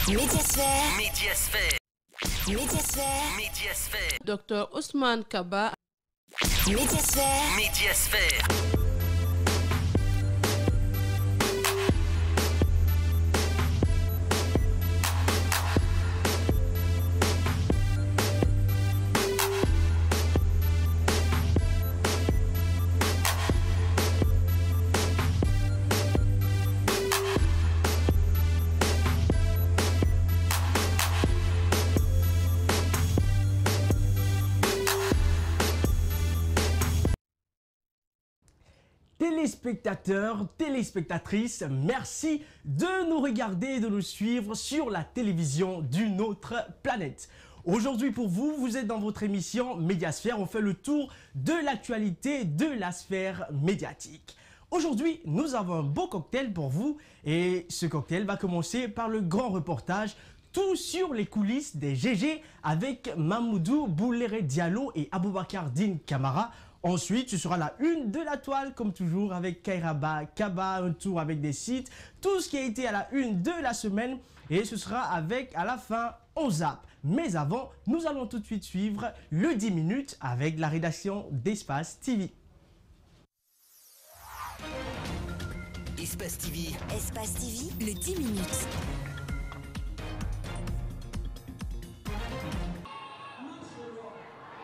Médiasphère. Médiasphère. Médiasphère. Médiasphère. Dr Ousmane Kaba. Médiasphère. Médiasphère. Téléspectateurs, téléspectatrices, merci de nous regarder et de nous suivre sur la télévision d'une autre planète. Aujourd'hui pour vous, vous êtes dans votre émission Médiasphère. On fait le tour de l'actualité de la sphère médiatique. Aujourd'hui, nous avons un beau cocktail pour vous et ce cocktail va commencer par le grand reportage tout sur les coulisses des GG avec Mamoudou Bouléré Diallo et Aboubakar Din Kamara. Ensuite, ce sera la une de la toile, comme toujours, avec Kairaba, Kaba, un tour avec des sites, tout ce qui a été à la une de la semaine. Et ce sera avec, à la fin, on zappe. Mais avant, nous allons tout de suite suivre le 10 minutes avec la rédaction d'Espace TV. Espace TV. Espace TV, le 10 minutes.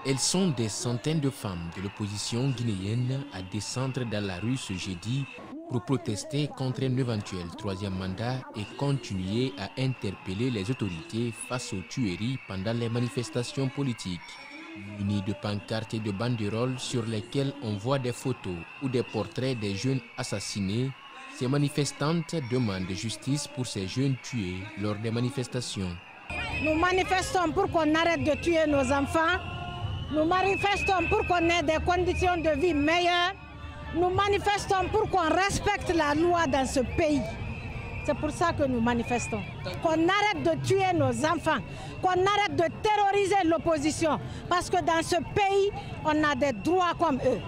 Elles sont des centaines de femmes de l'opposition guinéenne à descendre dans la rue ce jeudi pour protester contre un éventuel troisième mandat et continuer à interpeller les autorités face aux tueries pendant les manifestations politiques. Munies de pancartes et de banderoles sur lesquelles on voit des photos ou des portraits des jeunes assassinés, ces manifestantes demandent justice pour ces jeunes tués lors des manifestations. Nous manifestons pour qu'on arrête de tuer nos enfants. Nous manifestons pour qu'on ait des conditions de vie meilleures. Nous manifestons pour qu'on respecte la loi dans ce pays. C'est pour ça que nous manifestons. Qu'on arrête de tuer nos enfants, qu'on arrête de terroriser l'opposition. Parce que dans ce pays, on a des droits comme eux.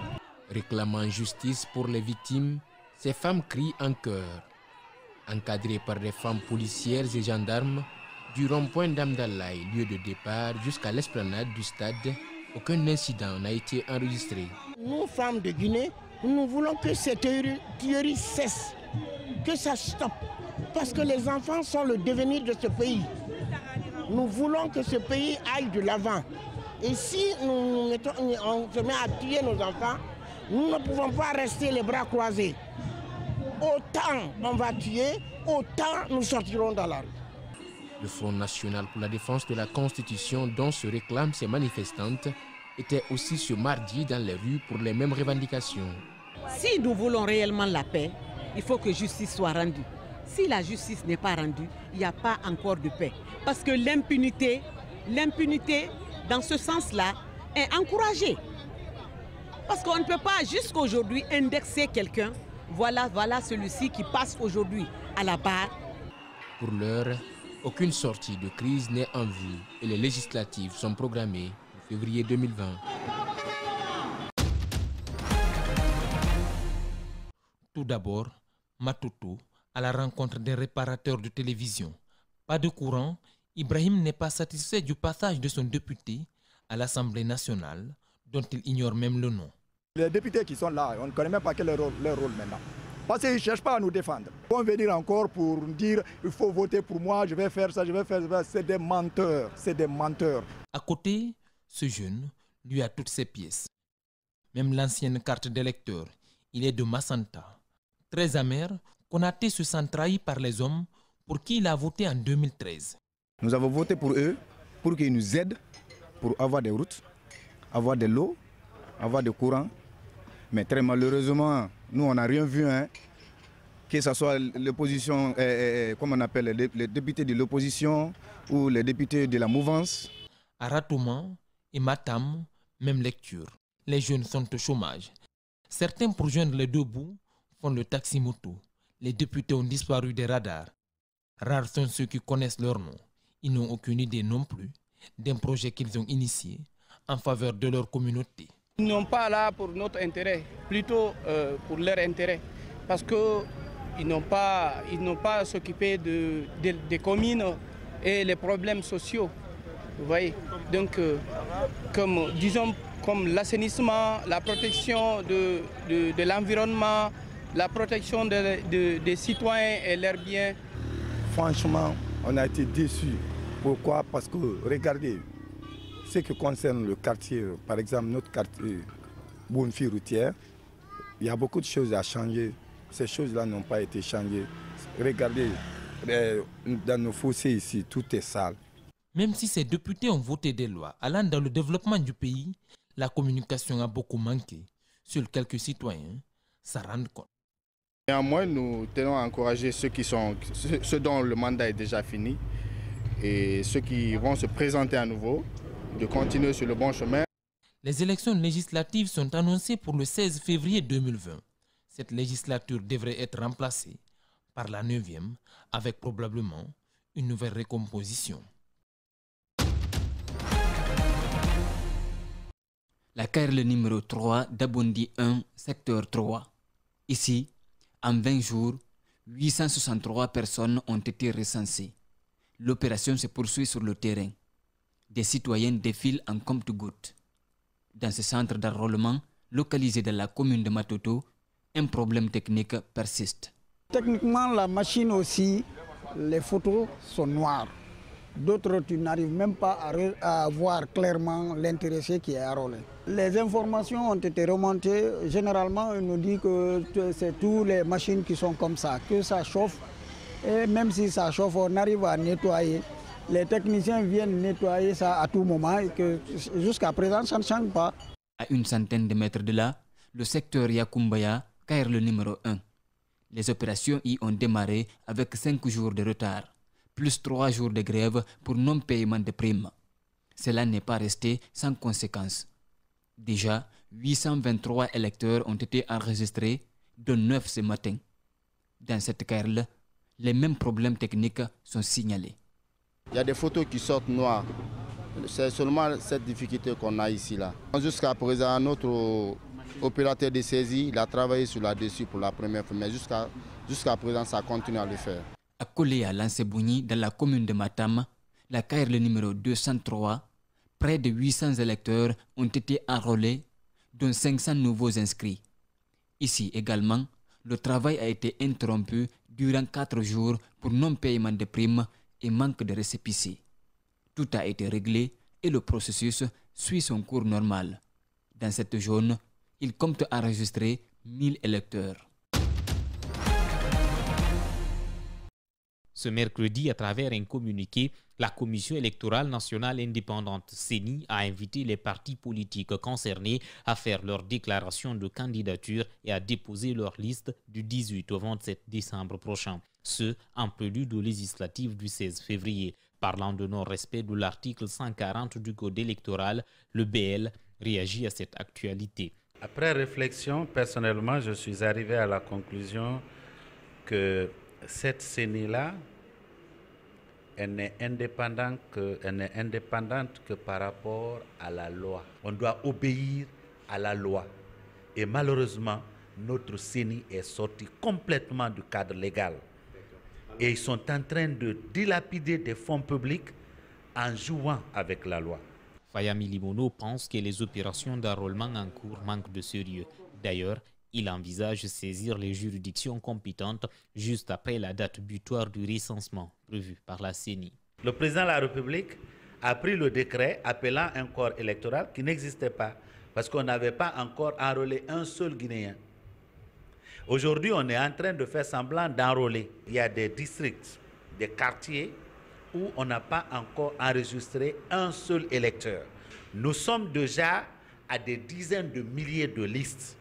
Réclamant justice pour les victimes, ces femmes crient en chœur. Encadrées par des femmes policières et gendarmes, du rond-point d'Amdalaï, lieu de départ, jusqu'à l'esplanade du stade, aucun incident n'a été enregistré. Nous, femmes de Guinée, nous voulons que cette tuerie cesse, que ça stoppe. Parce que les enfants sont le devenir de ce pays. Nous voulons que ce pays aille de l'avant. Et si on se met à tuer nos enfants, nous ne pouvons pas rester les bras croisés. Autant on va tuer, autant nous sortirons dans la rue. Le Front national pour la défense de la Constitution dont se réclament ces manifestantes était aussi ce mardi dans les rues pour les mêmes revendications. Si nous voulons réellement la paix, il faut que justice soit rendue. Si la justice n'est pas rendue, il n'y a pas encore de paix. Parce que l'impunité, dans ce sens-là, est encouragée. Parce qu'on ne peut pas jusqu'aujourd'hui indexer quelqu'un. Voilà celui-ci qui passe aujourd'hui à la barre. Pour l'heure, aucune sortie de crise n'est en vue et les législatives sont programmées pour février 2020. Tout d'abord, Matoto, à la rencontre des réparateurs de télévision. Pas de courant, Ibrahim n'est pas satisfait du passage de son député à l'Assemblée nationale, dont il ignore même le nom. Les députés qui sont là, on ne connaît même pas quel est leur rôle maintenant. Parce qu'ils ne cherchent pas à nous défendre. Ils vont venir encore pour dire il faut voter pour moi, je vais faire ça, je vais faire ça. C'est des menteurs, c'est des menteurs. À côté, ce jeune, lui a toutes ses pièces. Même l'ancienne carte d'électeur, il est de Massanta. Très amer, Konaté se sent trahi par les hommes pour qui il a voté en 2013. Nous avons voté pour eux, pour qu'ils nous aident, pour avoir des routes, avoir de l'eau, avoir du courant. Mais très malheureusement, nous, on n'a rien vu, hein, que ce soit l'opposition, comme on appelle les députés de l'opposition ou les députés de la mouvance. À Ratouma et Matam, même lecture. Les jeunes sont au chômage. Certains, pour joindre les deux bouts, font le taxi-moto. Les députés ont disparu des radars. Rares sont ceux qui connaissent leur nom. Ils n'ont aucune idée non plus d'un projet qu'ils ont initié en faveur de leur communauté. Ils n'ont pas là pour notre intérêt, plutôt pour leur intérêt. Parce qu'ils n'ont pas à s'occuper des communes et les problèmes sociaux. Vous voyez, donc comme l'assainissement, la protection de l'environnement, la protection des citoyens et leurs biens. Franchement, on a été déçus. Pourquoi? Parce que, regardez, ce qui concerne le quartier, par exemple notre quartier Bonnefi routière, il y a beaucoup de choses à changer. Ces choses-là n'ont pas été changées. Regardez, dans nos fossés ici, tout est sale. Même si ces députés ont voté des lois allant dans le développement du pays, la communication a beaucoup manqué. Seuls quelques citoyens s'en rendent compte. Néanmoins, nous tenons à encourager ceux dont le mandat est déjà fini et ceux qui vont se présenter à nouveau, de continuer sur le bon chemin. Les élections législatives sont annoncées pour le 16 février 2020. Cette législature devrait être remplacée par la 9e avec probablement une nouvelle recomposition. La CARL numéro 3 d'Abondi 1, secteur 3. Ici, en 20 jours, 863 personnes ont été recensées. L'opération se poursuit sur le terrain. Des citoyens défilent en compte-gouttes. Dans ce centre d'enrôlement, localisé dans la commune de Matoto, un problème technique persiste. Techniquement, la machine aussi, les photos sont noires. D'autres, tu n'arrives même pas à voir clairement l'intéressé qui est enrôlé. Les informations ont été remontées. Généralement, on nous dit que c'est toutes les machines qui sont comme ça, que ça chauffe. Et même si ça chauffe, on arrive à nettoyer. Les techniciens viennent nettoyer ça à tout moment et que jusqu'à présent, ça ne change pas. À une centaine de mètres de là, le secteur Yakumbaya, CARL numéro 1. Les opérations y ont démarré avec 5 jours de retard, plus 3 jours de grève pour non-paiement de primes. Cela n'est pas resté sans conséquences. Déjà, 823 électeurs ont été enregistrés, dont 9 ce matin. Dans cette CARL, les mêmes problèmes techniques sont signalés. Il y a des photos qui sortent noires. C'est seulement cette difficulté qu'on a ici. Jusqu'à présent, notre opérateur de saisie, il a travaillé sur là-dessus pour la première fois, mais jusqu'à présent, ça continue à le faire. Accolé à Lansebougny, dans la commune de Matam, la CARL numéro 203, près de 800 électeurs ont été enrôlés, dont 500 nouveaux inscrits. Ici également, le travail a été interrompu durant 4 jours pour non-paiement de primes et manque de récépissé. Tout a été réglé et le processus suit son cours normal. Dans cette zone, il compte enregistrer 1000 électeurs. Ce mercredi, à travers un communiqué, la Commission électorale nationale indépendante CENI a invité les partis politiques concernés à faire leur déclaration de candidature et à déposer leur liste du 18 au 27 décembre prochain. Ce, en prélude aux législatives du 16 février. Parlant de non-respect de l'article 140 du Code électoral, le BL réagit à cette actualité. Après réflexion, personnellement, je suis arrivé à la conclusion que cette CENI-là, elle n'est indépendante que par rapport à la loi. On doit obéir à la loi. Et malheureusement, notre CENI est sorti complètement du cadre légal. Et ils sont en train de dilapider des fonds publics en jouant avec la loi. Fayami Limono pense que les opérations d'enrôlement en cours manquent de sérieux. D'ailleurs, il envisage saisir les juridictions compétentes juste après la date butoir du recensement prévue par la CENI. Le président de la République a pris le décret appelant un corps électoral qui n'existait pas parce qu'on n'avait pas encore enrôlé un seul Guinéen. Aujourd'hui, on est en train de faire semblant d'enrôler. Il y a des districts, des quartiers où on n'a pas encore enregistré un seul électeur. Nous sommes déjà à des dizaines de milliers de listes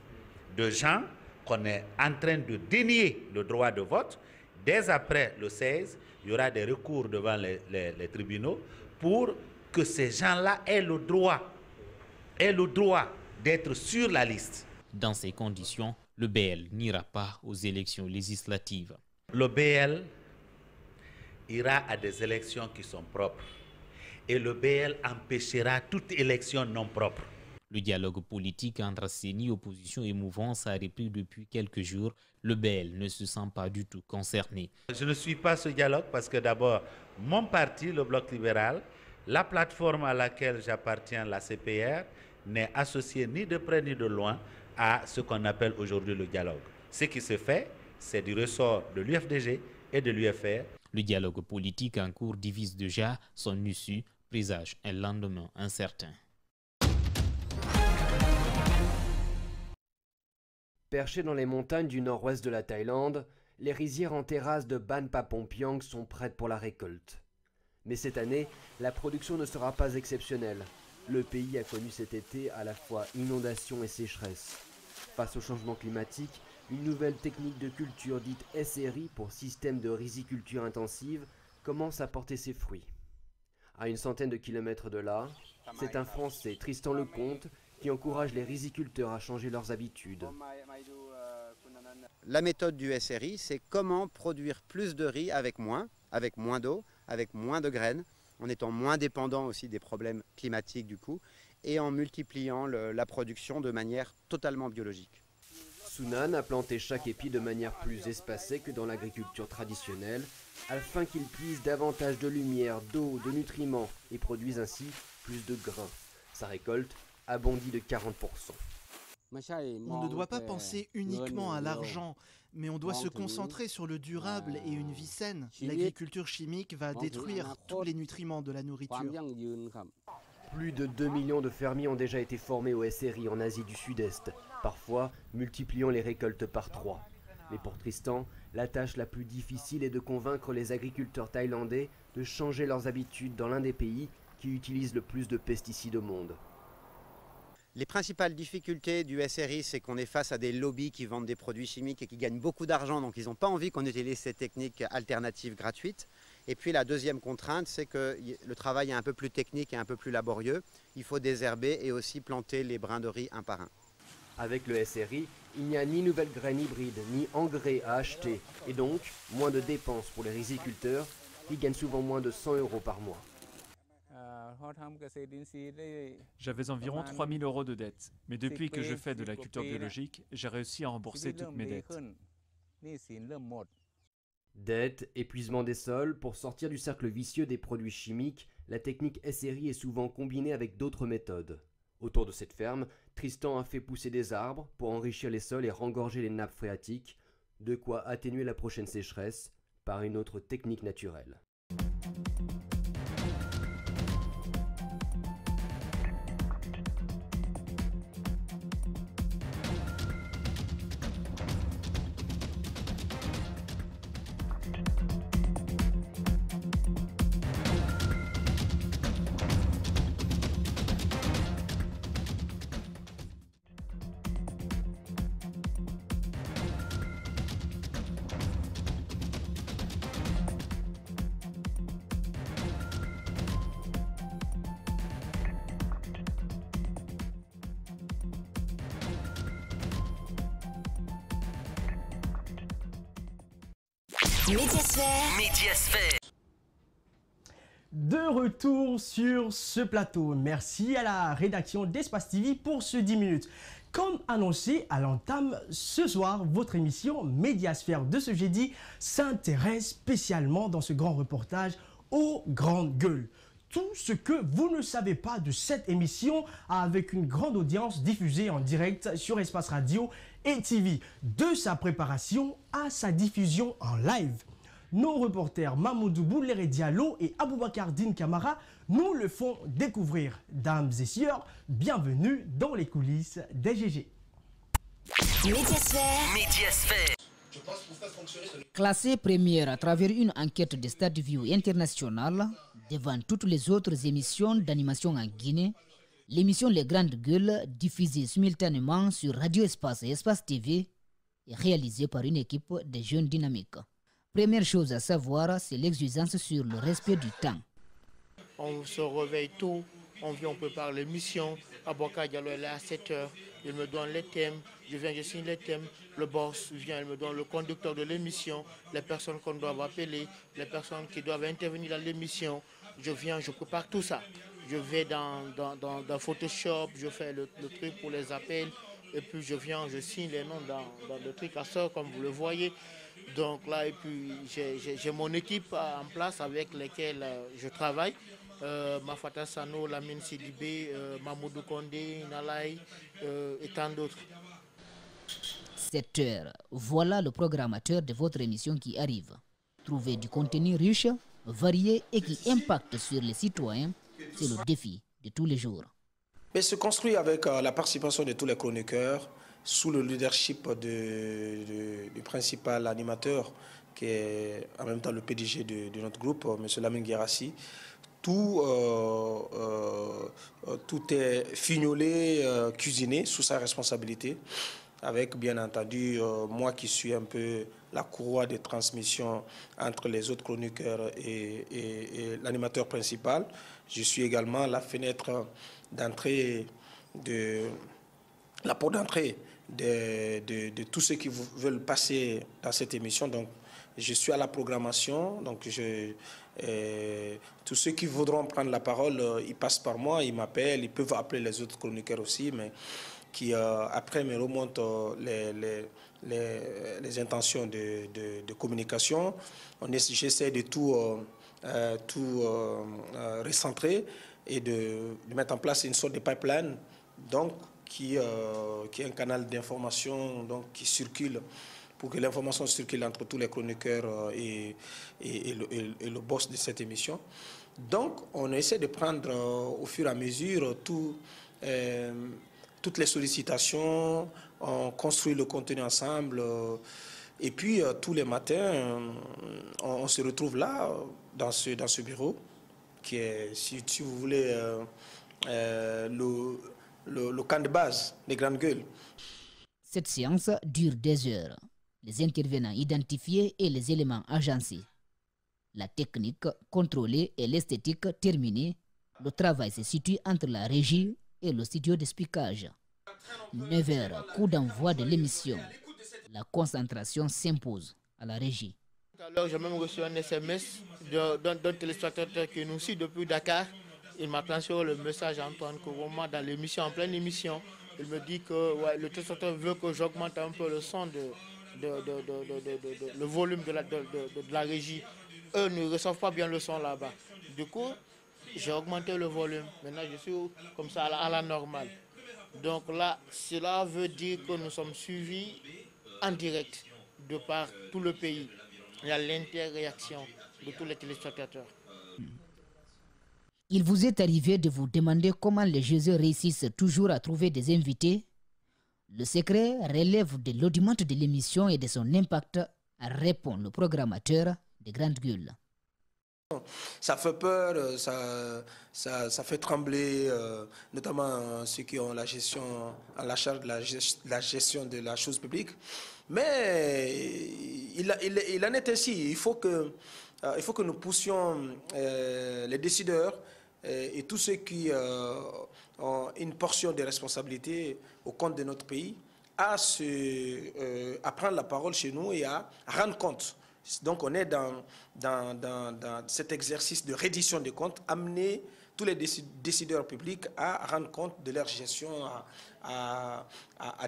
de gens qu'on est en train de dénier le droit de vote. Dès après le 16, il y aura des recours devant les tribunaux pour que ces gens-là aient le droit d'être sur la liste. Dans ces conditions, le BL n'ira pas aux élections législatives. Le BL ira à des élections qui sont propres et le BL empêchera toute élection non propre. Le dialogue politique entre CENI, opposition et mouvance a repris depuis quelques jours. Le BL ne se sent pas du tout concerné. Je ne suis pas ce dialogue parce que d'abord, mon parti, le Bloc libéral, la plateforme à laquelle j'appartiens, la CPR, n'est associée ni de près ni de loin à ce qu'on appelle aujourd'hui le dialogue. Ce qui se fait, c'est du ressort de l'UFDG et de l'UFR. Le dialogue politique en cours divise déjà son issue, présage un lendemain incertain. Perchés dans les montagnes du nord-ouest de la Thaïlande, les rizières en terrasse de Ban Papompiang sont prêtes pour la récolte. Mais cette année, la production ne sera pas exceptionnelle. Le pays a connu cet été à la fois inondations et sécheresse. Face au changement climatique, une nouvelle technique de culture dite SRI pour système de riziculture intensive commence à porter ses fruits. À une centaine de kilomètres de là, c'est un Français, Tristan Lecomte, qui encourage les riziculteurs à changer leurs habitudes. La méthode du SRI, c'est comment produire plus de riz avec moins d'eau, avec moins de graines, en étant moins dépendant aussi des problèmes climatiques du coup, et en multipliant la production de manière totalement biologique. Sunan a planté chaque épi de manière plus espacée que dans l'agriculture traditionnelle, afin qu'il puise davantage de lumière, d'eau, de nutriments et produise ainsi plus de grains. Sa récolte a bondi de 40%. On ne doit pas penser uniquement à l'argent, mais on doit se concentrer sur le durable et une vie saine. L'agriculture chimique va détruire tous les nutriments de la nourriture. Plus de 2 millions de fermiers ont déjà été formés au SRI en Asie du Sud-Est, parfois multipliant les récoltes par 3. Mais pour Tristan, la tâche la plus difficile est de convaincre les agriculteurs thaïlandais de changer leurs habitudes dans l'un des pays qui utilise le plus de pesticides au monde. Les principales difficultés du SRI, c'est qu'on est face à des lobbies qui vendent des produits chimiques et qui gagnent beaucoup d'argent, donc ils n'ont pas envie qu'on utilise ces techniques alternatives gratuites. Et puis la deuxième contrainte, c'est que le travail est un peu plus technique et un peu plus laborieux. Il faut désherber et aussi planter les brins de riz un par un. Avec le SRI, il n'y a ni nouvelles graines hybrides, ni engrais à acheter, et donc moins de dépenses pour les riziculteurs qui gagnent souvent moins de 100 € par mois. J'avais environ 3 000 € de dettes, mais depuis que je fais de la culture biologique, j'ai réussi à rembourser toutes mes dettes. Dettes, épuisement des sols, pour sortir du cercle vicieux des produits chimiques, la technique SRI est souvent combinée avec d'autres méthodes. Autour de cette ferme, Tristan a fait pousser des arbres pour enrichir les sols et rengorger les nappes phréatiques, de quoi atténuer la prochaine sécheresse par une autre technique naturelle. Médiasphère. De retour sur ce plateau. Merci à la rédaction d'Espace TV pour ce 10 minutes. Comme annoncé à l'entame, ce soir, votre émission Médiasphère de ce jeudi s'intéresse spécialement dans ce grand reportage aux grandes gueules. Tout ce que vous ne savez pas de cette émission avec une grande audience diffusée en direct sur Espace Radio et TV, de sa préparation à sa diffusion en live. Nos reporters Mamoudou Bouléré Diallo et Aboubakar Din Kamara nous le font découvrir. Dames et sœurs, bienvenue dans les coulisses des GG. Médiasphère. Classée première à travers une enquête de StatView International devant toutes les autres émissions d'animation en Guinée, l'émission Les Grandes Gueules, diffusée simultanément sur Radio Espace et Espace TV, est réalisée par une équipe de jeunes dynamiques. Première chose à savoir, c'est l'exigence sur le respect du temps. On se réveille tôt, on vient, on prépare l'émission. Aboubakar Diallo est là à 7h, il me donne les thèmes, je viens, je signe les thèmes. Le boss vient, il me donne le conducteur de l'émission, les personnes qu'on doit appeler, les personnes qui doivent intervenir dans l'émission. Je viens, je prépare tout ça. je vais dans Photoshop, je fais le truc pour les appels, et puis je viens, je signe les noms dans le truc à sort, comme vous le voyez. Donc là, et puis j'ai mon équipe en place avec lesquelles je travaille. Mafata Sano, Lamine Sidibé, Mamoudou Kondé, Nalaï et tant d'autres. 7 heures, voilà le programmateur de votre émission qui arrive. Trouver du contenu riche, varié et qui impacte sur les citoyens, c'est le défi de tous les jours. Mais se construit avec la participation de tous les chroniqueurs, sous le leadership du principal animateur, qui est en même temps le PDG de notre groupe, M. Lamine Guérassi. Tout est fignolé, cuisiné sous sa responsabilité, avec bien entendu moi qui suis un peu la courroie de transmission entre les autres chroniqueurs et l'animateur principal. Je suis également la fenêtre d'entrée, la porte d'entrée de tous ceux qui veulent passer dans cette émission. Donc, je suis à la programmation, donc tous ceux qui voudront prendre la parole, ils passent par moi, ils m'appellent, ils peuvent appeler les autres chroniqueurs aussi, mais qui après me remontent les intentions de communication. J'essaie de tout recentrer et de mettre en place une sorte de pipeline, donc qui est un canal d'information qui circule, pour que l'information circule entre tous les chroniqueurs et le boss de cette émission. Donc, on essaie de prendre au fur et à mesure toutes les sollicitations, on construit le contenu ensemble, et puis tous les matins, on se retrouve là, dans ce bureau, qui est, si vous voulez, le camp de base des grandes gueules. Cette séance dure 2 heures. Les intervenants identifiés et les éléments agencés. La technique contrôlée et l'esthétique terminée. Le travail se situe entre la régie et le studio de speakage. 9 heures, coup d'envoi de l'émission. La concentration s'impose à la régie. Tout à l'heure, j'ai même reçu un SMS d'un téléspectateur qui nous suit depuis Dakar. Il m'a transféré le message à Antoine Koroma dans l'émission, en pleine émission. Il me dit que le téléspectateur veut que j'augmente un peu le son, le volume de la régie. Eux ne reçoivent pas bien le son là-bas. Du coup, j'ai augmenté le volume. Maintenant, je suis comme ça à la normale. Donc là, cela veut dire que nous sommes suivis en direct de par tout le pays. Il y a l'interréaction de tous les téléspectateurs. Il vous est arrivé de vous demander comment les jeux réussissent toujours à trouver des invités. Le secret relève de l'audimat de l'émission et de son impact, répond le programmateur des Grandes Gueules. Ça fait peur, ça fait trembler, notamment ceux qui ont la charge de la gestion de la chose publique. Mais il en est ainsi. Il faut que nous poussions les décideurs et tous ceux qui ont une portion de responsabilité au compte de notre pays à prendre la parole chez nous et à rendre compte. Donc on est dans cet exercice de reddition des comptes, amener tous les décideurs publics à rendre compte de leur gestion, à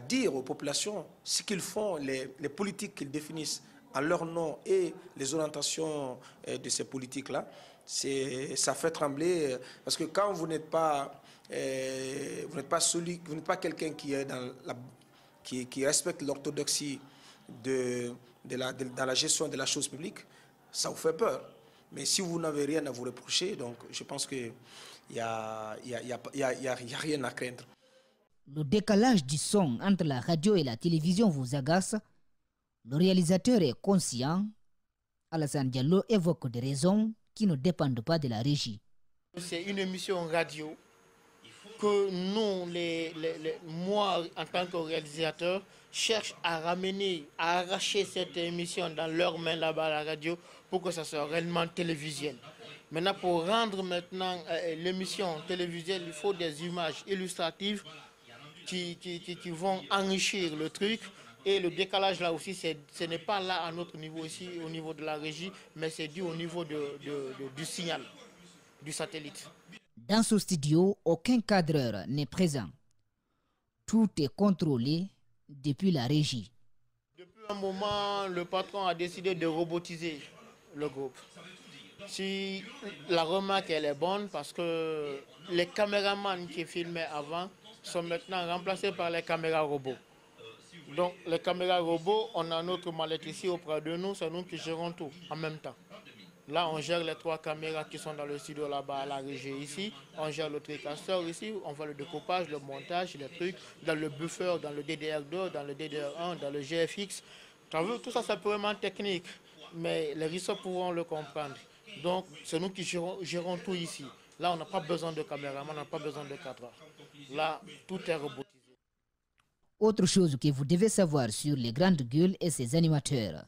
dire aux populations ce qu'ils font, les politiques qu'ils définissent en leur nom et les orientations de ces politiques-là. Ça fait trembler, parce que quand vous n'êtes pas quelqu'un qui respecte l'orthodoxie dans la gestion de la chose publique, ça vous fait peur. Mais si vous n'avez rien à vous reprocher, donc je pense qu'il n'y a rien à craindre. Le décalage du son entre la radio et la télévision vous agace. Le réalisateur est conscient. Alassane Diallo évoque des raisons qui ne dépendent pas de la régie. C'est une émission radio que nous, moi en tant que réalisateur, cherche à ramener, à arracher cette émission dans leurs mains là-bas à la radio pour que ça soit réellement télévisuel. Maintenant, pour rendre l'émission télévisuelle, il faut des images illustratives qui vont enrichir le truc. Et le décalage là aussi, ce n'est pas là à notre niveau ici, au niveau de la régie, mais c'est dû au niveau du signal, du satellite. Dans ce studio, aucun cadreur n'est présent. Tout est contrôlé depuis la régie. Depuis un moment, le patron a décidé de robotiser le groupe. Si la remarque elle est bonne parce que les caméramans qui filmaient avant sont maintenant remplacés par les caméras robots. Donc les caméras robots, on a notre mallette ici auprès de nous, c'est nous qui gérons tout en même temps. Là, on gère les 3 caméras qui sont dans le studio là-bas à la régie ici. On gère le tricasseur ici, on voit le découpage, le montage, les trucs, dans le buffer, dans le DDR2, dans le DDR1, dans le GFX. Tu as vu, tout ça c'est purement technique, mais les risseurs pourront le comprendre. Donc, c'est nous qui gérons tout ici. Là, on n'a pas besoin de caméraman, on n'a pas besoin de cadre. Là, tout est robotisé. Autre chose que vous devez savoir sur les grandes gueules et ses animateurs,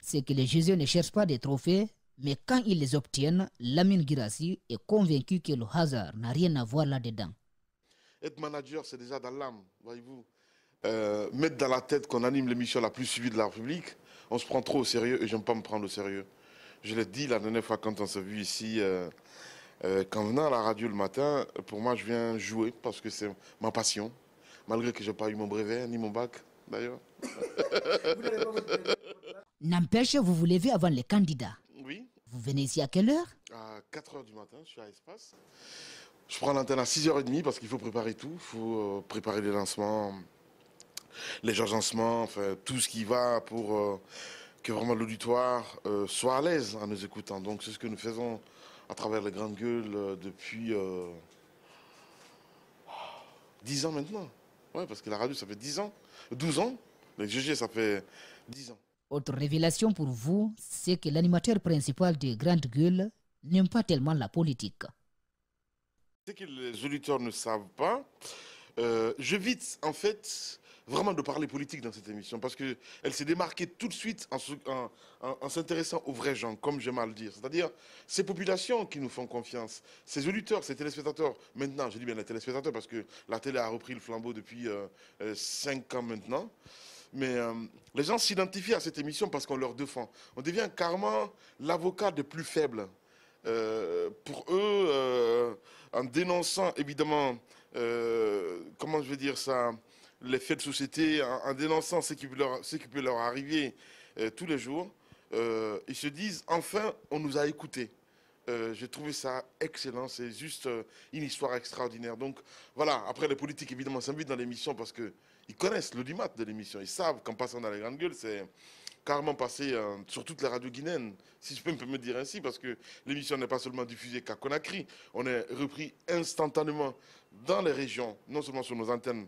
c'est que les jeux ne cherchent pas des trophées, mais quand ils les obtiennent, Lamine Guirassy est convaincu que le hasard n'a rien à voir là-dedans. Être manager, c'est déjà dans l'âme, voyez-vous. Mettre dans la tête qu'on anime l'émission la plus suivie de la République, on se prend trop au sérieux et j'aime pas me prendre au sérieux. Je l'ai dit la dernière fois quand on s'est vu ici, qu'en venant à la radio le matin, pour moi je viens jouer parce que c'est ma passion, malgré que je n'ai pas eu mon brevet ni mon bac d'ailleurs. N'empêche, vous vous levez avant les candidats. Oui. Vous venez ici à quelle heure? À 4h du matin, je suis à Espace. Je prends l'antenne à 6h30 parce qu'il faut préparer tout. Il faut préparer les lancements, les agencements, enfin tout ce qui va pour que vraiment l'auditoire soit à l'aise en nous écoutant. Donc c'est ce que nous faisons à travers les grandes gueules depuis 10 ans maintenant. Ouais, parce que la radio ça fait 10 ans, 12 ans. Les GG ça fait 10 ans. Autre révélation pour vous, c'est que l'animateur principal des grandes gueules n'aime pas tellement la politique. Ce que les auditeurs ne savent pas, j'évite en fait vraiment de parler politique dans cette émission parce qu'elle s'est démarquée tout de suite en s'intéressant aux vrais gens, comme j'aime à le dire. C'est-à-dire ces populations qui nous font confiance, ces auditeurs, ces téléspectateurs. Maintenant, je dis bien les téléspectateurs parce que la télé a repris le flambeau depuis 5 ans maintenant. Mais les gens s'identifient à cette émission parce qu'on leur défend. On devient carrément l'avocat des plus faibles. Pour eux, en dénonçant évidemment, comment je vais dire ça, les faits de société, en dénonçant ce qui peut leur arriver tous les jours, ils se disent enfin on nous a écoutés. J'ai trouvé ça excellent, c'est juste une histoire extraordinaire. Donc voilà, après les politiques évidemment s'invitent dans l'émission parce qu'ils connaissent l'audimat de l'émission, ils savent qu'en passant dans les grandes gueules, c'est carrément passé sur toutes les radios guinéennes, si je peux me dire ainsi, parce que l'émission n'est pas seulement diffusée qu'à Conakry, on est repris instantanément dans les régions, non seulement sur nos antennes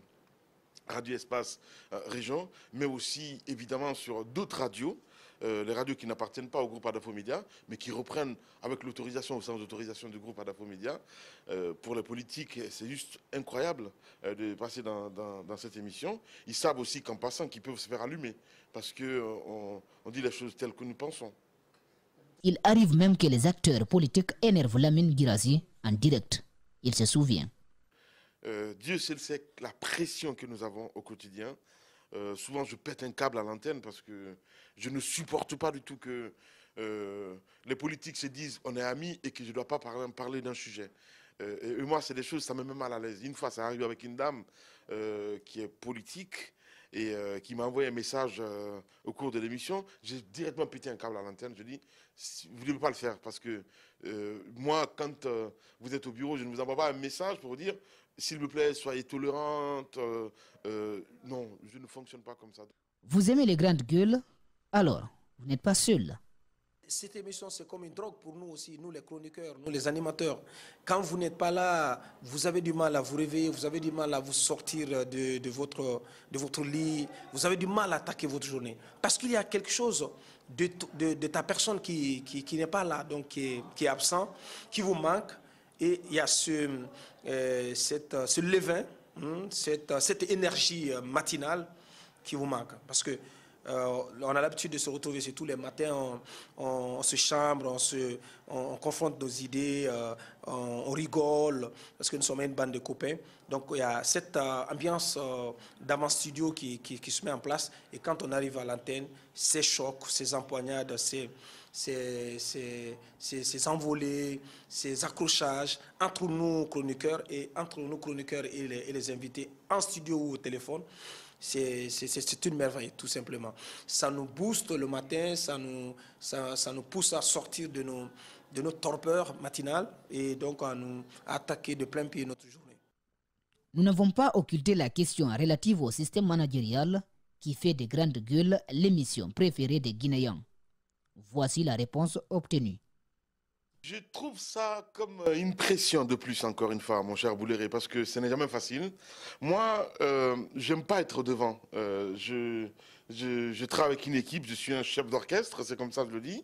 Radio Espace région, mais aussi évidemment sur d'autres radios, les radios qui n'appartiennent pas au groupe Adafo Média, mais qui reprennent avec l'autorisation ou sans autorisation du groupe Adafo Média. Pour les politiques, c'est juste incroyable de passer dans cette émission. Ils savent aussi qu'en passant, qu'ils peuvent se faire allumer, parce qu'on dit les choses telles que nous pensons. Il arrive même que les acteurs politiques énervent Lamine Guirassy en direct. Il se souvient. Dieu seul sait la pression que nous avons au quotidien. Souvent, je pète un câble à l'antenne parce que je ne supporte pas du tout que les politiques se disent on est amis et que je ne dois pas parler d'un sujet. Et moi, c'est des choses, ça me met mal à l'aise. Une fois, ça arrive avec une dame qui est politique et qui m'a envoyé un message au cours de l'émission. J'ai directement pété un câble à l'antenne. Je dis, vous ne devez pas le faire parce que moi, quand vous êtes au bureau, je ne vous envoie pas un message pour vous dire s'il vous plaît, soyez tolérante. Non, je ne fonctionne pas comme ça. Vous aimez les grandes gueules? Alors, vous n'êtes pas seul. Cette émission, c'est comme une drogue pour nous aussi, nous les chroniqueurs, nous les animateurs. Quand vous n'êtes pas là, vous avez du mal à vous réveiller, vous avez du mal à vous sortir de votre lit, vous avez du mal à attaquer votre journée. Parce qu'il y a quelque chose de ta personne qui n'est pas là, donc qui est absent, qui vous manque. Et il y a ce levain, cette énergie matinale qui vous manque. Parce que on a l'habitude de se retrouver tous les matins, on se chambre, on confronte nos idées, on rigole, parce que nous sommes une bande de copains. Donc il y a cette ambiance d'avant-studio qui se met en place. Et quand on arrive à l'antenne, ces chocs, ces empoignades, ces envolées, ces accrochages entre nous chroniqueurs et les invités en studio ou au téléphone. C'est une merveille, tout simplement. Ça nous booste le matin, ça nous pousse à sortir de nos torpeurs matinales et donc à nous attaquer de plein pied notre journée. Nous n'avons pas occulté la question relative au système managérial qui fait de grandes gueules l'émission préférée des Guinéens. Voici la réponse obtenue. Je trouve ça comme une pression de plus, encore une fois, mon cher Bouléré, parce que ce n'est jamais facile. Moi, j'aime pas être devant. Je travaille avec une équipe, je suis un chef d'orchestre, c'est comme ça que je le dis.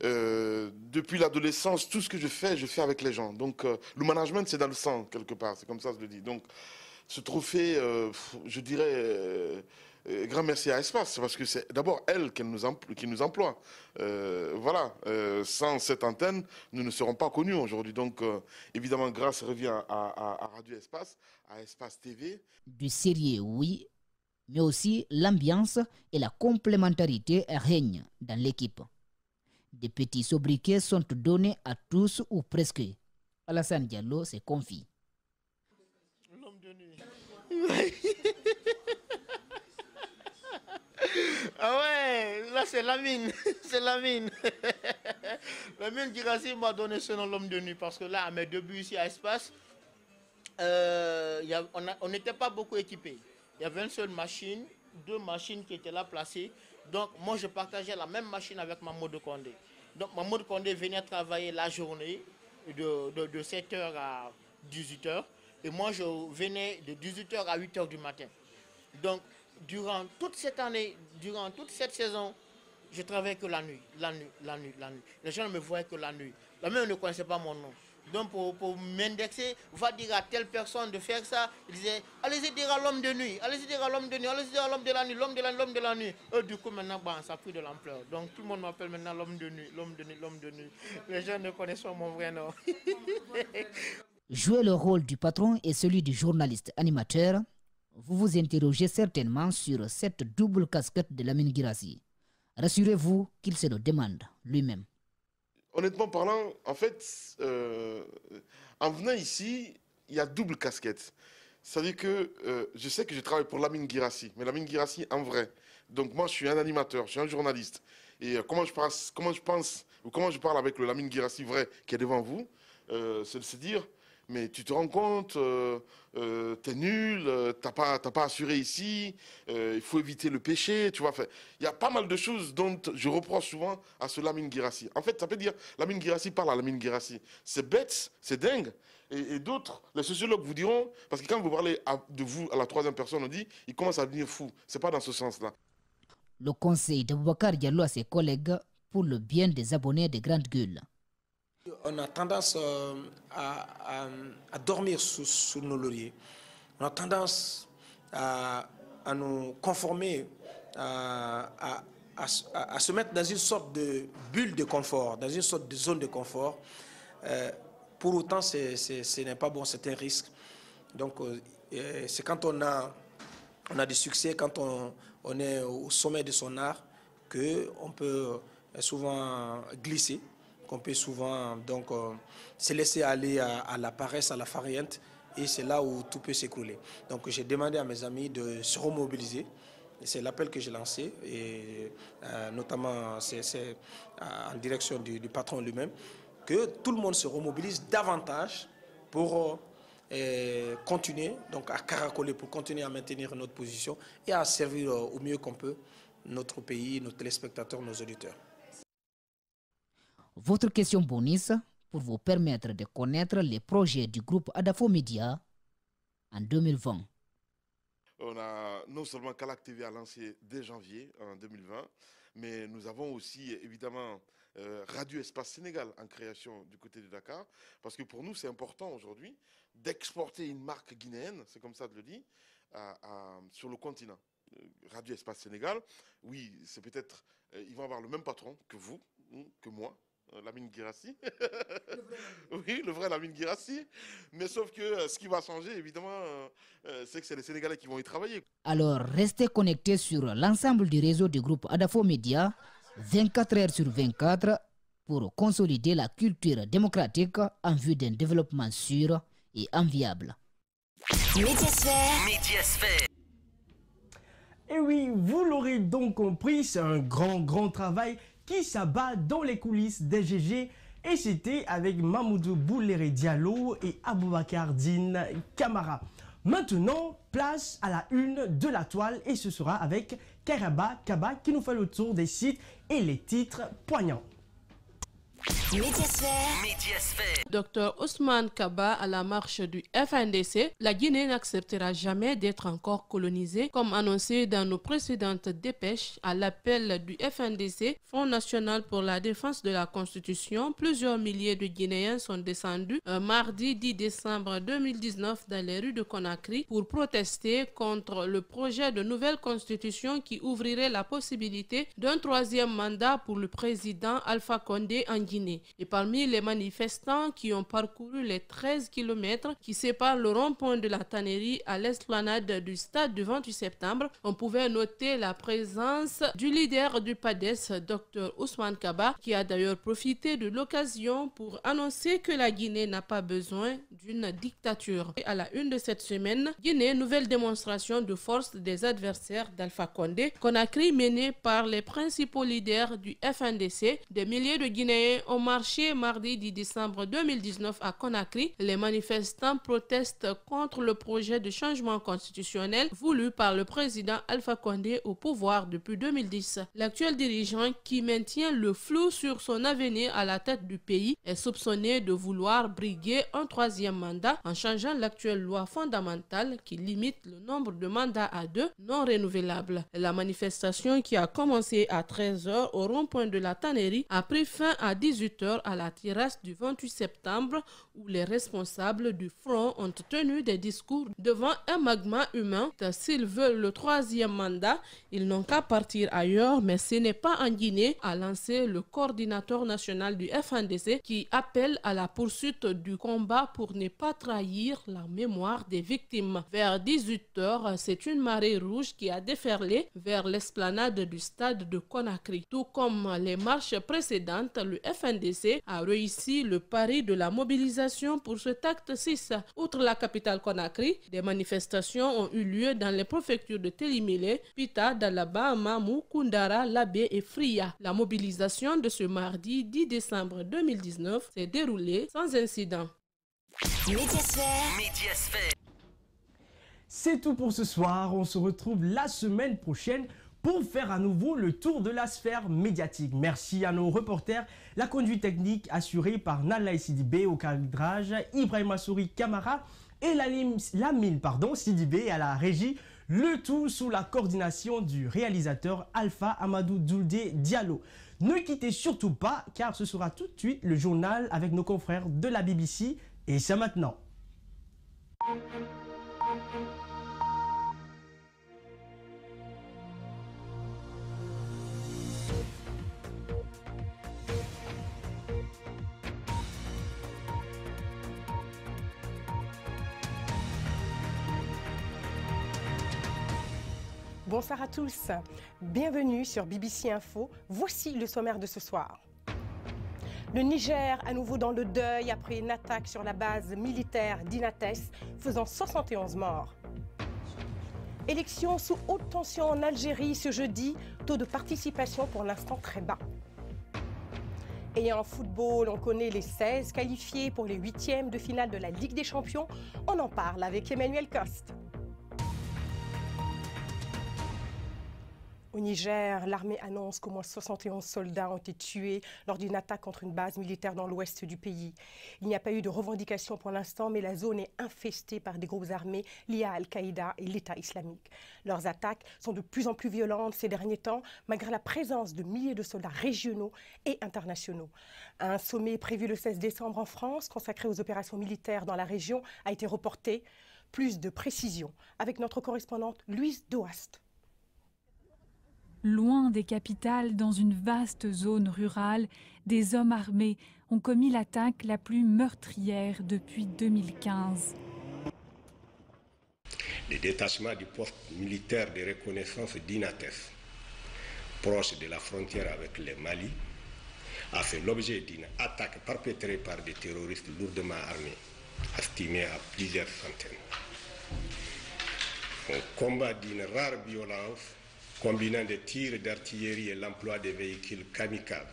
Depuis l'adolescence, tout ce que je fais avec les gens. Donc, le management, c'est dans le sang, quelque part, c'est comme ça que je le dis. Donc, ce trophée, je dirais... grand merci à Espace, parce que c'est d'abord elle qui nous emploie. Voilà, sans cette antenne, nous ne serons pas connus aujourd'hui. Donc, évidemment, grâce revient à Radio Espace, à Espace TV. Du sérieux, oui, mais aussi l'ambiance et la complémentarité règnent dans l'équipe. Des petits sobriquets sont donnés à tous ou presque. Alassane Diallo se confie. L'homme de nuit. Ah ouais, là c'est Lamine, c'est Lamine. Lamine Girassi m'a donné ce nom, l'homme de nuit, parce que là, à mes débuts ici à Espace, on n'était pas beaucoup équipés. Il y avait une seule machine, 2 machines qui étaient là placées. Donc moi je partageais la même machine avec Mamadou Condé. Donc Mamadou Condé venait travailler la journée de 7h à 18h. Et moi je venais de 18h à 8h du matin. Donc durant toute cette année, durant toute cette saison, je travaillais que la nuit. Les gens ne me voyaient que la nuit. La nuit, on ne connaissait pas mon nom. Donc pour m'indexer, va dire à telle personne de faire ça, il disait, allez-y dire à l'homme de nuit, allez-y dire à l'homme de nuit, allez-y dire à l'homme de la nuit, l'homme de la nuit, l'homme de la nuit. Du coup, maintenant, ça a pris de l'ampleur. Donc tout le monde m'appelle maintenant l'homme de nuit, l'homme de nuit, l'homme de nuit. Les gens ne connaissent pas mon vrai nom. Jouer le rôle du patron et celui du journaliste animateur, vous vous interrogez certainement sur cette double casquette de Lamine Girassi. Rassurez-vous qu'il se le demande lui-même. Honnêtement parlant, en fait, en venant ici, il y a double casquette. C'est-à-dire que je sais que je travaille pour Lamine Girassi, mais Lamine Girassi en vrai. Donc moi, je suis un animateur, je suis un journaliste. Et comment je parle avec le Lamine Girassi vrai qui est devant vous, c'est de se dire, mais tu te rends compte, t'es nul, t'as pas assuré ici, il faut éviter le péché, tu vois. Il y a pas mal de choses dont je reproche souvent à ce Lamine Girassi. En fait, ça peut dire, Lamine Girassi parle à Lamine Girassi. C'est bête, c'est dingue. Et d'autres, les sociologues vous diront, parce que quand vous parlez de vous à la troisième personne, on dit, il commence à devenir fou. C'est pas dans ce sens-là. Le conseil d'Aboubacar Diallo à ses collègues pour le bien des abonnés des grandes gueules. On a tendance à dormir sous nos lauriers. On a tendance à nous conformer, à se mettre dans une sorte de bulle de confort, dans une sorte de zone de confort. Pour autant, ce n'est pas bon, c'est un risque. Donc, c'est quand on a du succès, quand on est au sommet de son art, qu'on peut souvent glisser, qu'on peut souvent donc, se laisser aller à la paresse, à la farniente, et c'est là où tout peut s'écrouler. Donc j'ai demandé à mes amis de se remobiliser, c'est l'appel que j'ai lancé, et notamment c'est en direction du patron lui-même, que tout le monde se remobilise davantage pour continuer donc à caracoler, pour continuer à maintenir notre position et à servir au mieux qu'on peut notre pays, nos téléspectateurs, nos auditeurs. Votre question bonus pour vous permettre de connaître les projets du groupe Adafo Media en 2020. On a non seulement Kalak TV a lancé dès janvier en 2020, mais nous avons aussi évidemment Radio Espace Sénégal en création du côté de Dakar, parce que pour nous c'est important aujourd'hui d'exporter une marque guinéenne, c'est comme ça de le dire, sur le continent. Radio Espace Sénégal, oui, c'est peut-être, ils vont avoir le même patron que vous, que moi, Lamine Girassi. Oui, le vrai Lamine Girassi. Mais sauf que ce qui va changer, évidemment, c'est que c'est les Sénégalais qui vont y travailler. Alors, restez connectés sur l'ensemble du réseau du groupe Adafo Media 24 heures sur 24 pour consolider la culture démocratique en vue d'un développement sûr et enviable. Médiasphère. Et oui, vous l'aurez donc compris, c'est un grand travail qui s'abat dans les coulisses des GG. Et c'était avec Mamoudou Bouléré Diallo et Aboubakar Dine Camara. Maintenant, place à la une de la toile et ce sera avec Karaba Kaba qui nous fait le tour des sites et les titres poignants. Médiasphère. Dr Ousmane Kaba à la marche du FNDC, la Guinée n'acceptera jamais d'être encore colonisée, comme annoncé dans nos précédentes dépêches à l'appel du FNDC, Front National pour la Défense de la Constitution. Plusieurs milliers de Guinéens sont descendus mardi 10 décembre 2019 dans les rues de Conakry pour protester contre le projet de nouvelle constitution qui ouvrirait la possibilité d'un troisième mandat pour le président Alpha Condé en Guinée. Et parmi les manifestants qui ont parcouru les 13 km qui séparent le rond-point de la Tannerie à l'esplanade du stade du 28 septembre, on pouvait noter la présence du leader du PADES, Dr Ousmane Kaba, qui a d'ailleurs profité de l'occasion pour annoncer que la Guinée n'a pas besoin d'une dictature. Et à la une de cette semaine, Guinée, nouvelle démonstration de force des adversaires d'Alpha Condé. Conakry menée par les principaux leaders du FNDC. Des milliers de Guinéens ont marché mardi 10 décembre 2019 à Conakry. Les manifestants protestent contre le projet de changement constitutionnel voulu par le président Alpha Condé au pouvoir depuis 2010. L'actuel dirigeant qui maintient le flou sur son avenir à la tête du pays est soupçonné de vouloir briguer un troisième mandat en changeant l'actuelle loi fondamentale qui limite le nombre de mandats à 2 non renouvelables. La manifestation qui a commencé à 13h au rond-point de la Tannerie a pris fin à 18h à la terrasse du 28 septembre où les responsables du front ont tenu des discours devant un magma humain. S'ils veulent le troisième mandat, ils n'ont qu'à partir ailleurs, mais ce n'est pas en Guinée, a lancé le coordinateur national du FNDC qui appelle à la poursuite du combat pour ne pas trahir la mémoire des victimes. Vers 18h, c'est une marée rouge qui a déferlé vers l'esplanade du stade de Conakry. Tout comme les marches précédentes, le FNDC a réussi le pari de la mobilisation pour cet acte 6. Outre la capitale Conakry, des manifestations ont eu lieu dans les préfectures de Télimélé, Pita, Dalaba, Mamou, Koundara, Labé et Fria. La mobilisation de ce mardi 10 décembre 2019 s'est déroulée sans incident. Médiasphère. C'est tout pour ce soir. On se retrouve la semaine prochaine pour faire à nouveau le tour de la sphère médiatique. Merci à nos reporters, la conduite technique assurée par Nalaï Sidibé au cadrage, Ibrahim Assouri Camara et Lamine Sidibé à la régie, le tout sous la coordination du réalisateur Alpha Amadou Douldé Diallo. Ne quittez surtout pas car ce sera tout de suite le journal avec nos confrères de la BBC et c'est maintenant. Bonsoir à tous, bienvenue sur BBC Info. Voici le sommaire de ce soir. Le Niger à nouveau dans le deuil après une attaque sur la base militaire d'Inates faisant 71 morts. Élection sous haute tension en Algérie ce jeudi, taux de participation pour l'instant très bas. Et en football, on connaît les 16 qualifiés pour les 8e de finale de la Ligue des Champions. On en parle avec Emmanuel Coste. Au Niger, l'armée annonce qu'au moins 71 soldats ont été tués lors d'une attaque contre une base militaire dans l'ouest du pays. Il n'y a pas eu de revendication pour l'instant, mais la zone est infestée par des groupes armés liés à Al-Qaïda et l'État islamique. Leurs attaques sont de plus en plus violentes ces derniers temps, malgré la présence de milliers de soldats régionaux et internationaux. Un sommet prévu le 16 décembre en France, consacré aux opérations militaires dans la région, a été reporté. Plus de précisions avec notre correspondante Louise Doast. Loin des capitales, dans une vaste zone rurale, des hommes armés ont commis l'attaque la plus meurtrière depuis 2015. Le détachement du poste militaire de reconnaissance d'Inates proche de la frontière avec le Mali, a fait l'objet d'une attaque perpétrée par des terroristes lourdement armés, estimés à plusieurs centaines. Un combat d'une rare violence, combinant des tirs d'artillerie et l'emploi des véhicules kamikazes.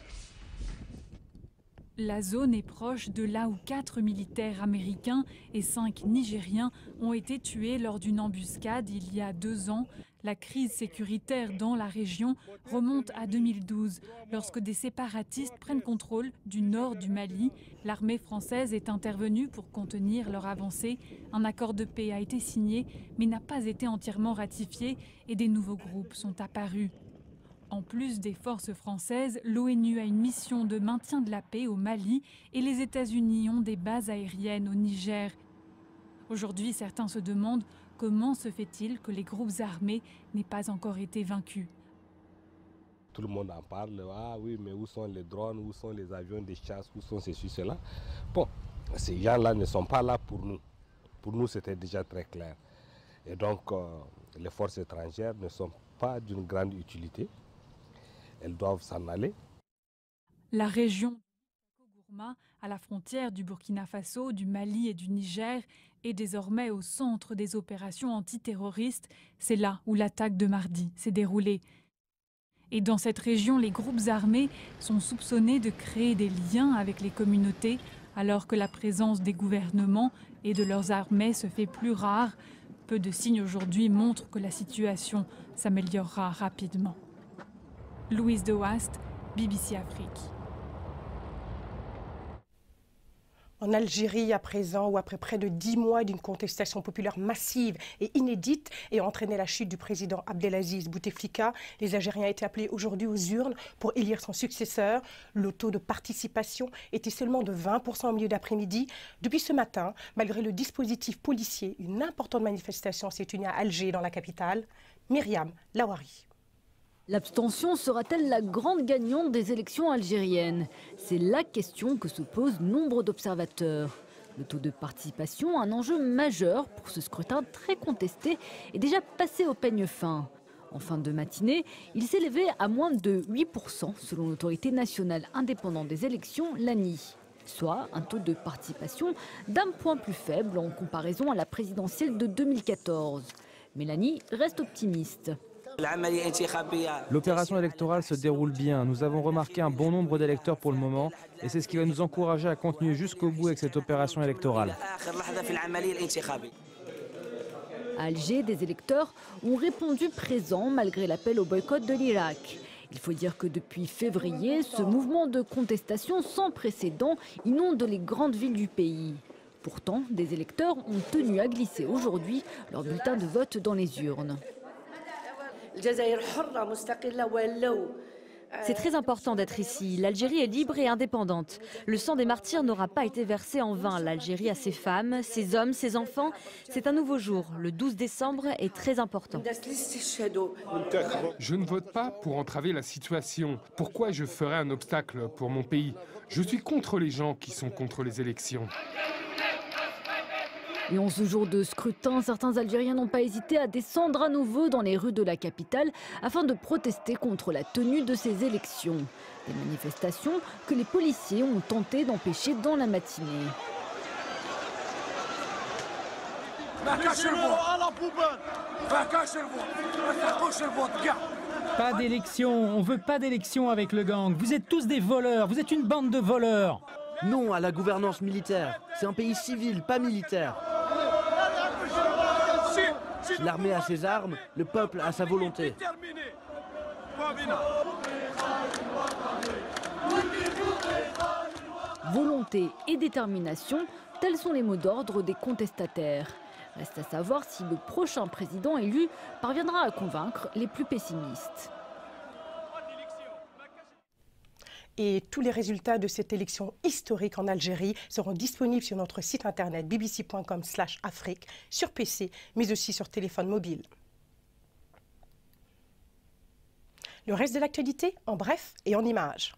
La zone est proche de là où 4 militaires américains et 5 Nigériens ont été tués lors d'une embuscade il y a 2 ans. La crise sécuritaire dans la région remonte à 2012, lorsque des séparatistes prennent contrôle du nord du Mali. L'armée française est intervenue pour contenir leur avancée. Un accord de paix a été signé, mais n'a pas été entièrement ratifié et des nouveaux groupes sont apparus. En plus des forces françaises, l'ONU a une mission de maintien de la paix au Mali et les États-Unis ont des bases aériennes au Niger. Aujourd'hui, certains se demandent comment se fait-il que les groupes armés n'aient pas encore été vaincus. Tout le monde en parle, ah oui, mais où sont les drones, où sont les avions de chasse, où sont ceci, cela. Bon, ces gens-là ne sont pas là pour nous. Pour nous, c'était déjà très clair. Et donc, les forces étrangères ne sont pas d'une grande utilité. Elles doivent s'en aller. La région Gourma, à la frontière du Burkina Faso, du Mali et du Niger, est désormais au centre des opérations antiterroristes. C'est là où l'attaque de mardi s'est déroulée. Et dans cette région, les groupes armés sont soupçonnés de créer des liens avec les communautés, alors que la présence des gouvernements et de leurs armées se fait plus rare. Peu de signes aujourd'hui montrent que la situation s'améliorera rapidement. Louise de Wast, BBC Afrique. En Algérie, à présent, où après près de 10 mois d'une contestation populaire massive et inédite et entraîné la chute du président Abdelaziz Bouteflika, les Algériens étaient appelés aujourd'hui aux urnes pour élire son successeur. Le taux de participation était seulement de 20% au milieu d'après-midi. Depuis ce matin, malgré le dispositif policier, une importante manifestation s'est tenue à Alger, dans la capitale. Myriam Lawari. L'abstention sera-t-elle la grande gagnante des élections algériennes? C'est la question que se posent nombre d'observateurs. Le taux de participation, un enjeu majeur pour ce scrutin très contesté, est déjà passé au peigne fin. En fin de matinée, il s'est élevé à moins de 8% selon l'autorité nationale indépendante des élections, l'ANI. Soit un taux de participation d'un point plus faible en comparaison à la présidentielle de 2014. Mais l'ANI reste optimiste. L'opération électorale se déroule bien. Nous avons remarqué un bon nombre d'électeurs pour le moment et c'est ce qui va nous encourager à continuer jusqu'au bout avec cette opération électorale. À Alger, des électeurs ont répondu présents malgré l'appel au boycott de l'Irak. Il faut dire que depuis février, ce mouvement de contestation sans précédent inonde les grandes villes du pays. Pourtant, des électeurs ont tenu à glisser aujourd'hui leur bulletin de vote dans les urnes. C'est très important d'être ici. L'Algérie est libre et indépendante. Le sang des martyrs n'aura pas été versé en vain. L'Algérie a ses femmes, ses hommes, ses enfants. C'est un nouveau jour. Le 12 décembre est très important. Je ne vote pas pour entraver la situation. Pourquoi je ferais un obstacle pour mon pays? Je suis contre les gens qui sont contre les élections. Et en ce jour de scrutin, certains Algériens n'ont pas hésité à descendre à nouveau dans les rues de la capitale afin de protester contre la tenue de ces élections. Des manifestations que les policiers ont tenté d'empêcher dans la matinée. Pas d'élection, on veut pas d'élection avec le gang. Vous êtes tous des voleurs, vous êtes une bande de voleurs. Non à la gouvernance militaire. C'est un pays civil, pas militaire. L'armée a ses armes, le peuple a sa volonté. Volonté et détermination, tels sont les mots d'ordre des contestataires. Reste à savoir si le prochain président élu parviendra à convaincre les plus pessimistes. Et tous les résultats de cette élection historique en Algérie seront disponibles sur notre site internet bbc.com/Afrique, sur PC, mais aussi sur téléphone mobile. Le reste de l'actualité, en bref et en images.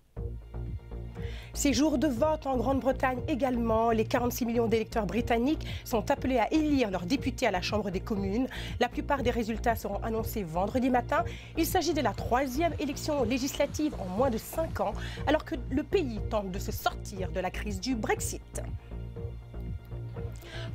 Ces jours de vote en Grande-Bretagne également, les 46 millions d'électeurs britanniques sont appelés à élire leurs députés à la Chambre des communes. La plupart des résultats seront annoncés vendredi matin. Il s'agit de la 3e élection législative en moins de 5 ans, alors que le pays tente de se sortir de la crise du Brexit.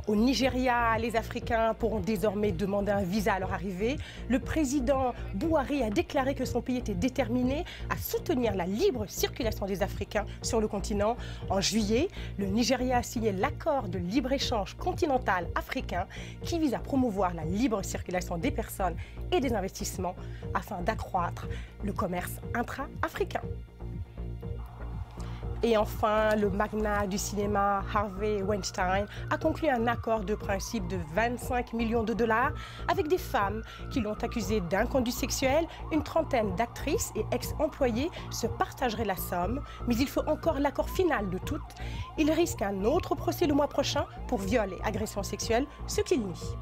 Au Nigeria, les Africains pourront désormais demander un visa à leur arrivée. Le président Buhari a déclaré que son pays était déterminé à soutenir la libre circulation des Africains sur le continent. En juillet, le Nigeria a signé l'accord de libre-échange continental africain qui vise à promouvoir la libre circulation des personnes et des investissements afin d'accroître le commerce intra-africain. Et enfin, le magnat du cinéma Harvey Weinstein a conclu un accord de principe de 25 millions de dollars avec des femmes qui l'ont accusé d'inconduite sexuelle. Une trentaine d'actrices et ex-employés se partageraient la somme, mais il faut encore l'accord final de toutes. Il risque un autre procès le mois prochain pour viol et agression sexuelle, ce qu'il nie.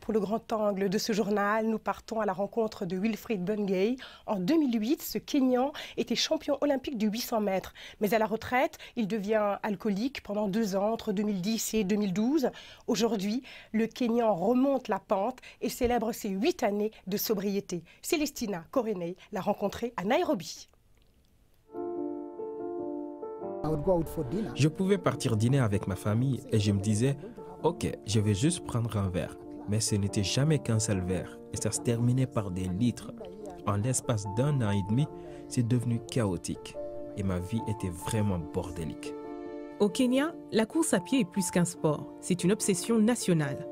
Pour le grand angle de ce journal, nous partons à la rencontre de Wilfried Bungei. En 2008, ce Kényan était champion olympique du 800 mètres. Mais à la retraite, il devient alcoolique pendant 2 ans, entre 2010 et 2012. Aujourd'hui, le Kényan remonte la pente et célèbre ses 8 années de sobriété. Célestina Korenei l'a rencontré à Nairobi. Je pouvais partir dîner avec ma famille et je me disais, ok, je vais juste prendre un verre. Mais ce n'était jamais qu'un seul verre et ça se terminait par des litres. En l'espace d'1 an et demi, c'est devenu chaotique et ma vie était vraiment bordélique. Au Kenya, la course à pied est plus qu'un sport, c'est une obsession nationale.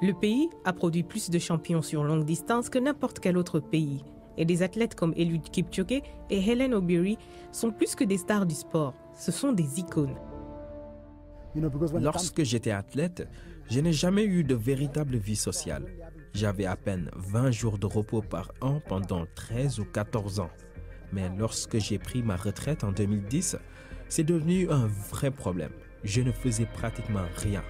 Le pays a produit plus de champions sur longue distance que n'importe quel autre pays. Et des athlètes comme Eliud Kipchoge et Hellen Obiri sont plus que des stars du sport, ce sont des icônes. Lorsque j'étais athlète, je n'ai jamais eu de véritable vie sociale. J'avais à peine 20 jours de repos par an pendant 13 ou 14 ans. Mais lorsque j'ai pris ma retraite en 2010, c'est devenu un vrai problème. Je ne faisais pratiquement rien.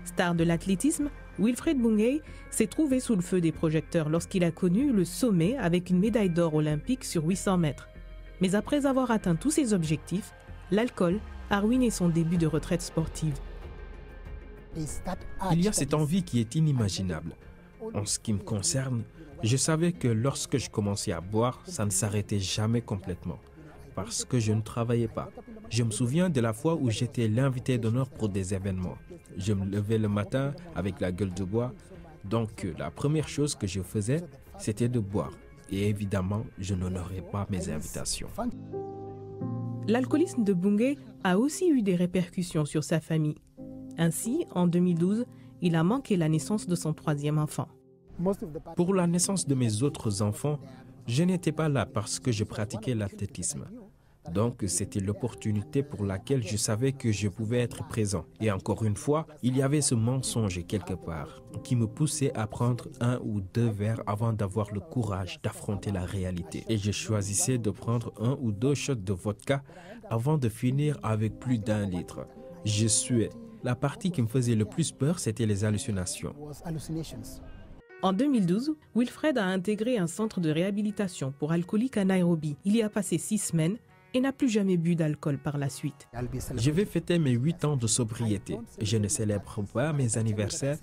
Star de l'athlétisme, Wilfried Bungei s'est trouvé sous le feu des projecteurs lorsqu'il a connu le sommet avec une médaille d'or olympique sur 800 mètres. Mais après avoir atteint tous ses objectifs, l'alcool a ruiné son début de retraite sportive. Il y a cette envie qui est inimaginable. En ce qui me concerne, je savais que lorsque je commençais à boire, ça ne s'arrêtait jamais complètement. Parce que je ne travaillais pas. Je me souviens de la fois où j'étais l'invité d'honneur pour des événements. Je me levais le matin avec la gueule de bois. Donc la première chose que je faisais, c'était de boire. Et évidemment, je n'honorais pas mes invitations. L'alcoolisme de Bungei a aussi eu des répercussions sur sa famille. Ainsi, en 2012, il a manqué la naissance de son 3e enfant. Pour la naissance de mes autres enfants, je n'étais pas là parce que je pratiquais l'athlétisme. Donc, c'était l'opportunité pour laquelle je savais que je pouvais être présent. Et encore une fois, il y avait ce mensonge quelque part qui me poussait à prendre 1 ou 2 verres avant d'avoir le courage d'affronter la réalité. Et je choisissais de prendre 1 ou 2 shots de vodka avant de finir avec plus d'1 litre. Je suais. La partie qui me faisait le plus peur, c'était les hallucinations. En 2012, Wilfried a intégré un centre de réhabilitation pour alcooliques à Nairobi. Il y a passé 6 semaines et n'a plus jamais bu d'alcool par la suite. Je vais fêter mes 8 ans de sobriété. Je ne célèbre pas mes anniversaires,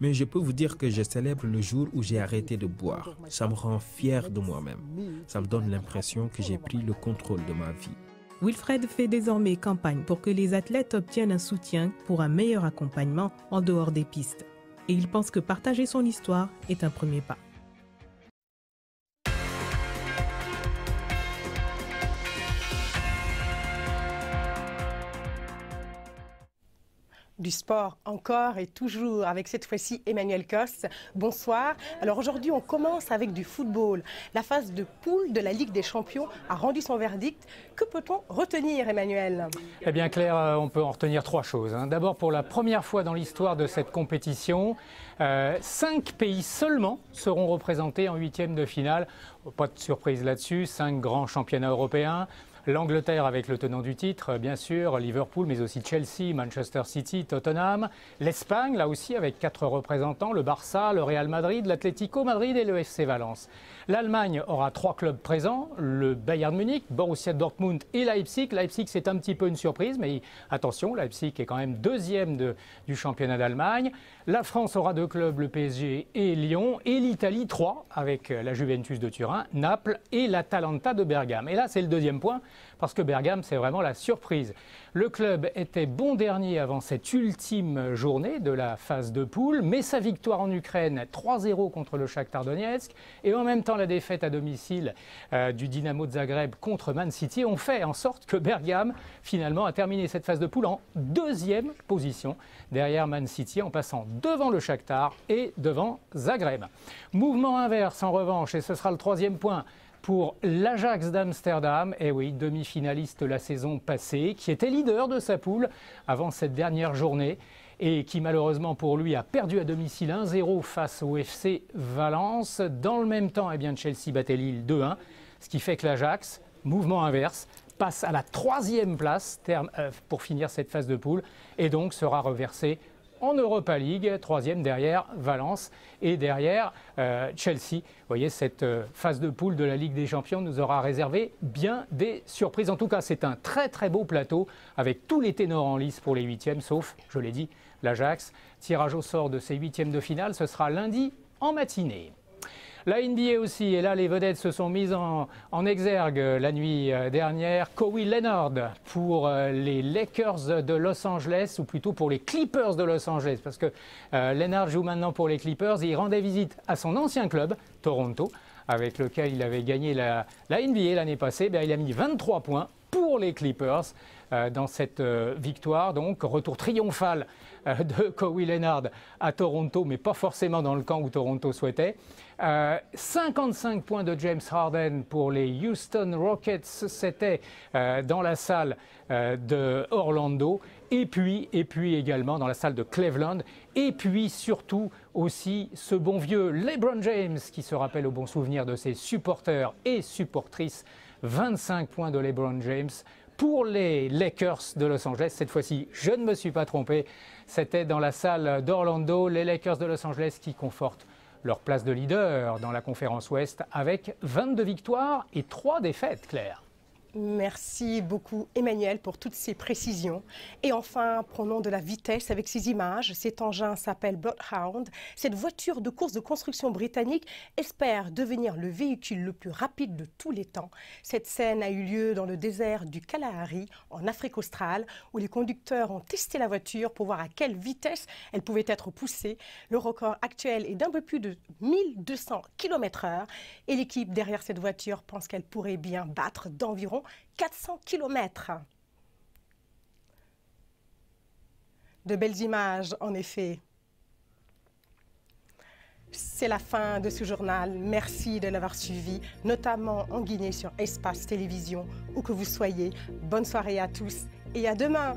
mais je peux vous dire que je célèbre le jour où j'ai arrêté de boire. Ça me rend fier de moi-même. Ça me donne l'impression que j'ai pris le contrôle de ma vie. Wilfried fait désormais campagne pour que les athlètes obtiennent un soutien pour un meilleur accompagnement en dehors des pistes. Et il pense que partager son histoire est un premier pas. Du sport encore et toujours avec cette fois-ci Emmanuel Cos. Bonsoir. Alors aujourd'hui on commence avec du football. La phase de poule de la Ligue des Champions a rendu son verdict. Que peut-on retenir, Emmanuel? Eh bien Claire, on peut en retenir 3 choses. D'abord, pour la première fois dans l'histoire de cette compétition, 5 pays seulement seront représentés en 8e de finale. Pas de surprise là-dessus, 5 grands championnats européens. L'Angleterre avec le tenant du titre, bien sûr, Liverpool, mais aussi Chelsea, Manchester City, Tottenham. L'Espagne, là aussi, avec 4 représentants, le Barça, le Real Madrid, l'Atlético Madrid et le FC Valence. L'Allemagne aura 3 clubs présents, le Bayern Munich, Borussia Dortmund et Leipzig. Leipzig, c'est un petit peu une surprise, mais attention, Leipzig est quand même 2e du championnat d'Allemagne. La France aura 2 clubs, le PSG et Lyon, et l'Italie 3, avec la Juventus de Turin, Naples et l'Atalanta de Bergame. Et là, c'est le 2e point, parce que Bergame, c'est vraiment la surprise. Le club était bon dernier avant cette ultime journée de la phase de poule, mais sa victoire en Ukraine, 3-0 contre le Shakhtar Donetsk, et en même temps la défaite à domicile du Dynamo de Zagreb contre Man City, ont fait en sorte que Bergame, finalement, a terminé cette phase de poule en 2e position, derrière Man City, en passant devant le Shakhtar et devant Zagreb. Mouvement inverse, en revanche, et ce sera le 3e point, pour l'Ajax d'Amsterdam, et oui, demi-finaliste la saison passée, qui était leader de sa poule avant cette dernière journée et qui malheureusement pour lui a perdu à domicile 1-0 face au FC Valence. Dans le même temps, eh bien, Chelsea battait Lille 2-1, ce qui fait que l'Ajax, mouvement inverse, passe à la 3e place pour finir cette phase de poule et donc sera reversé en Europa League, 3e derrière Valence et derrière Chelsea. Vous voyez, cette phase de poule de la Ligue des Champions nous aura réservé bien des surprises. En tout cas, c'est un très très beau plateau avec tous les ténors en lice pour les 8e, sauf, je l'ai dit, l'Ajax. Tirage au sort de ces 8e de finale, ce sera lundi en matinée. La NBA aussi, et là les vedettes se sont mises en exergue la nuit dernière. Kawhi Leonard pour les Lakers de Los Angeles, ou plutôt pour les Clippers de Los Angeles, parce que Leonard joue maintenant pour les Clippers et il rendait visite à son ancien club, Toronto, avec lequel il avait gagné la NBA l'année passée. Il a mis 23 points pour les Clippers dans cette victoire. Donc, retour triomphal de Kawhi Leonard à Toronto, mais pas forcément dans le camp où Toronto souhaitait. 55 points de James Harden pour les Houston Rockets, c'était dans la salle de Orlando, et puis également dans la salle de Cleveland, et puis surtout aussi ce bon vieux LeBron James qui se rappelle au bon souvenir de ses supporters et supportrices. 25 points de LeBron James pour les Lakers de Los Angeles. Cette fois-ci, je ne me suis pas trompé, c'était dans la salle d'Orlando, les Lakers de Los Angeles qui confortent leur place de leader dans la conférence Ouest avec 22 victoires et 3 défaites, Claire. Merci beaucoup Emmanuel pour toutes ces précisions. Et enfin, prenons de la vitesse avec ces images. Cet engin s'appelle Bloodhound. Cette voiture de course de construction britannique espère devenir le véhicule le plus rapide de tous les temps. Cette scène a eu lieu dans le désert du Kalahari, en Afrique australe, où les conducteurs ont testé la voiture pour voir à quelle vitesse elle pouvait être poussée. Le record actuel est d'un peu plus de 1200 km/h et l'équipe derrière cette voiture pense qu'elle pourrait bien battre d'environ 400 km. De belles images, en effet. C'est la fin de ce journal. Merci de l'avoir suivi, notamment en Guinée sur Espace Télévision, où que vous soyez. Bonne soirée à tous et à demain.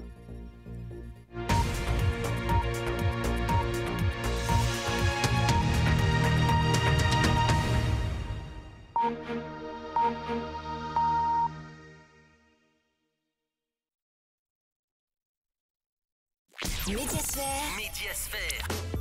Médiasphère.